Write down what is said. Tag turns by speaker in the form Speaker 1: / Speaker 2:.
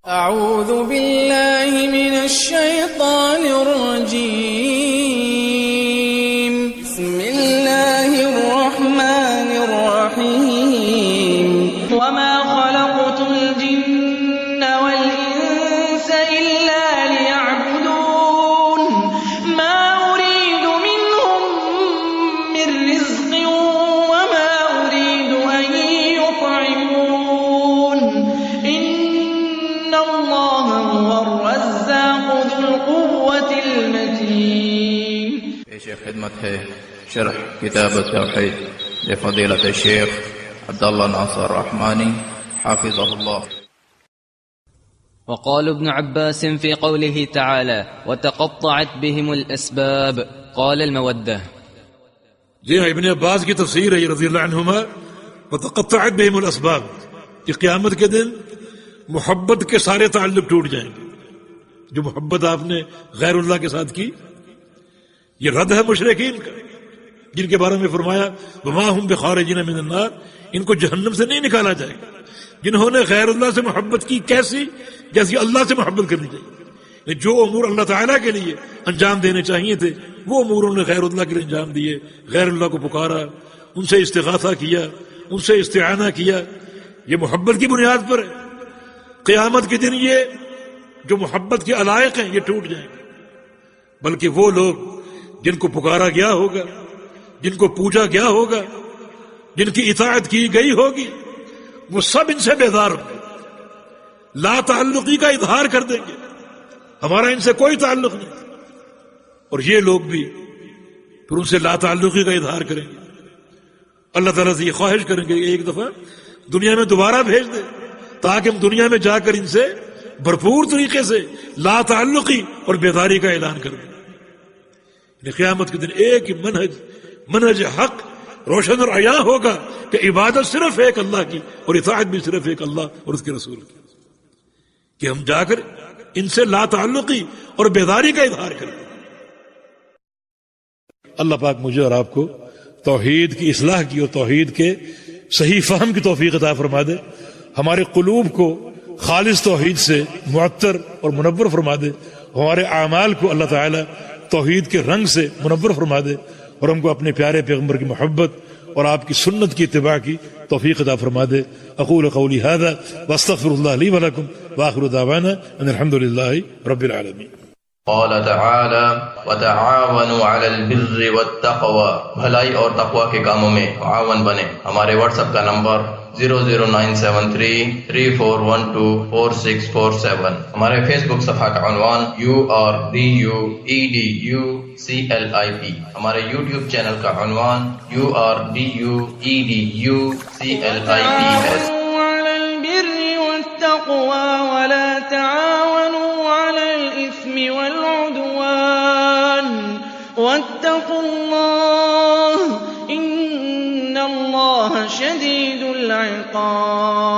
Speaker 1: أعوذ بالله من الشيطان الرجيم. بسم الله الرحمن الرحيم. وما خلقت الجن والإنس إلا ليعبدون ما أريد منهم من رزق وما أريد أن يطعمون إن الله هو الرزاق ذو القوة المتين.
Speaker 2: پیش خدمت ہے شرح کتاب التوحید لفضیلۃ الشیخ عبداللہ ناصر رحمانی حافظہ اللہ.
Speaker 3: وقال ابن عباس في قوله تعالى وتقطعت بهم الأسباب قال المودة.
Speaker 4: جی ہاں، ابن عباس کی تفسیر ہے رضی اللہ عنہما، وتقطعت بهم الاسباب، کہ قیامت کے دن محبت کے سارے تعلق ٹوٹ جائیں گے. جو محبت آپ نے غیر اللہ کے ساتھ کی، یہ رد ہے مشرکین کا، جن کے بارے میں فرمایا وما هم بخارجین من النار، ان کو جہنم سے نہیں نکالا جائے گا. جنہوں نے غیر اللہ سے محبت کی، کیسی؟ جیسی اللہ سے محبت کرنی چاہیے. جو امور اللہ تعالیٰ کے لیے انجام دینے چاہیے تھے وہ امور انہوں نے غیر اللہ کے لیے انجام دیے. غیر اللہ کو پکارا، ان سے استغاثہ کیا، ان سے استعانہ کیا، یہ محبت کی بنیاد پر ہے. قیامت کے دن یہ جو محبت کے علائق ہیں یہ ٹوٹ جائیں گے. بلکہ وہ لوگ جن کو پکارا گیا ہوگا، جن کو پوجا گیا ہوگا، جن کی اطاعت کی گئی ہوگی، وہ سب ان سے بیزار ہوں گے، لا تعلقی کا اظہار کر دیں گے، ہمارا ان سے کوئی تعلق نہیں. اور یہ لوگ بھی پھر ان سے لا تعلقی کا اظہار کریں گے. اللہ تعالیٰ سے یہ خواہش کریں گے ایک دفعہ دنیا میں دوبارہ بھیج دے تاکہ ہم دنیا میں جا کر ان سے بھرپور طریقے سے لا تعلقی اور بیداری کا اعلان کر دیں. قیامت کے دن ایک ہی منہج حق روشن اور عیاں ہوگا کہ عبادت صرف ایک اللہ کی اور اطاعت بھی صرف ایک اللہ اور اس کے رسول کی، کہ ہم جا کر ان سے لا تعلقی اور بیداری کا اظہار کریں. اللہ پاک مجھے اور آپ کو توحید کی اصلاح کی اور توحید کے صحیح فہم کی توفیق عطا فرما دے. ہمارے قلوب کو خالص توحید سے معطر اور منور فرما دے. ہمارے اعمال کو اللہ تعالی توحید کے رنگ سے منور فرما دے اور ہم کو اپنے پیارے پیغمبر کی محبت اور آپ کی سنت کی اتباع کی توفیق عطا فرما دے. اقول قولی هذا واستغفر الله لي ولكم واخر دعوانا ان الحمد لله رب العالمين.
Speaker 5: قال تعالی وتعاونوا على البر والتقوى، بھلائی اور تقوی کے کاموں میں تعاون بنے. ہمارے واٹس ایپ کا نمبر 0097334124647. ہمارے فیس بک صفحہ کا عنوان URDUEDUCLIP. ہمارے یوٹیوب چینل کا عنوان URDUEDUCLIP.
Speaker 1: على البر والتقوى ولا تعاونوا على الإثم والعدوان واتقوا الله إن الله شديد العقاب.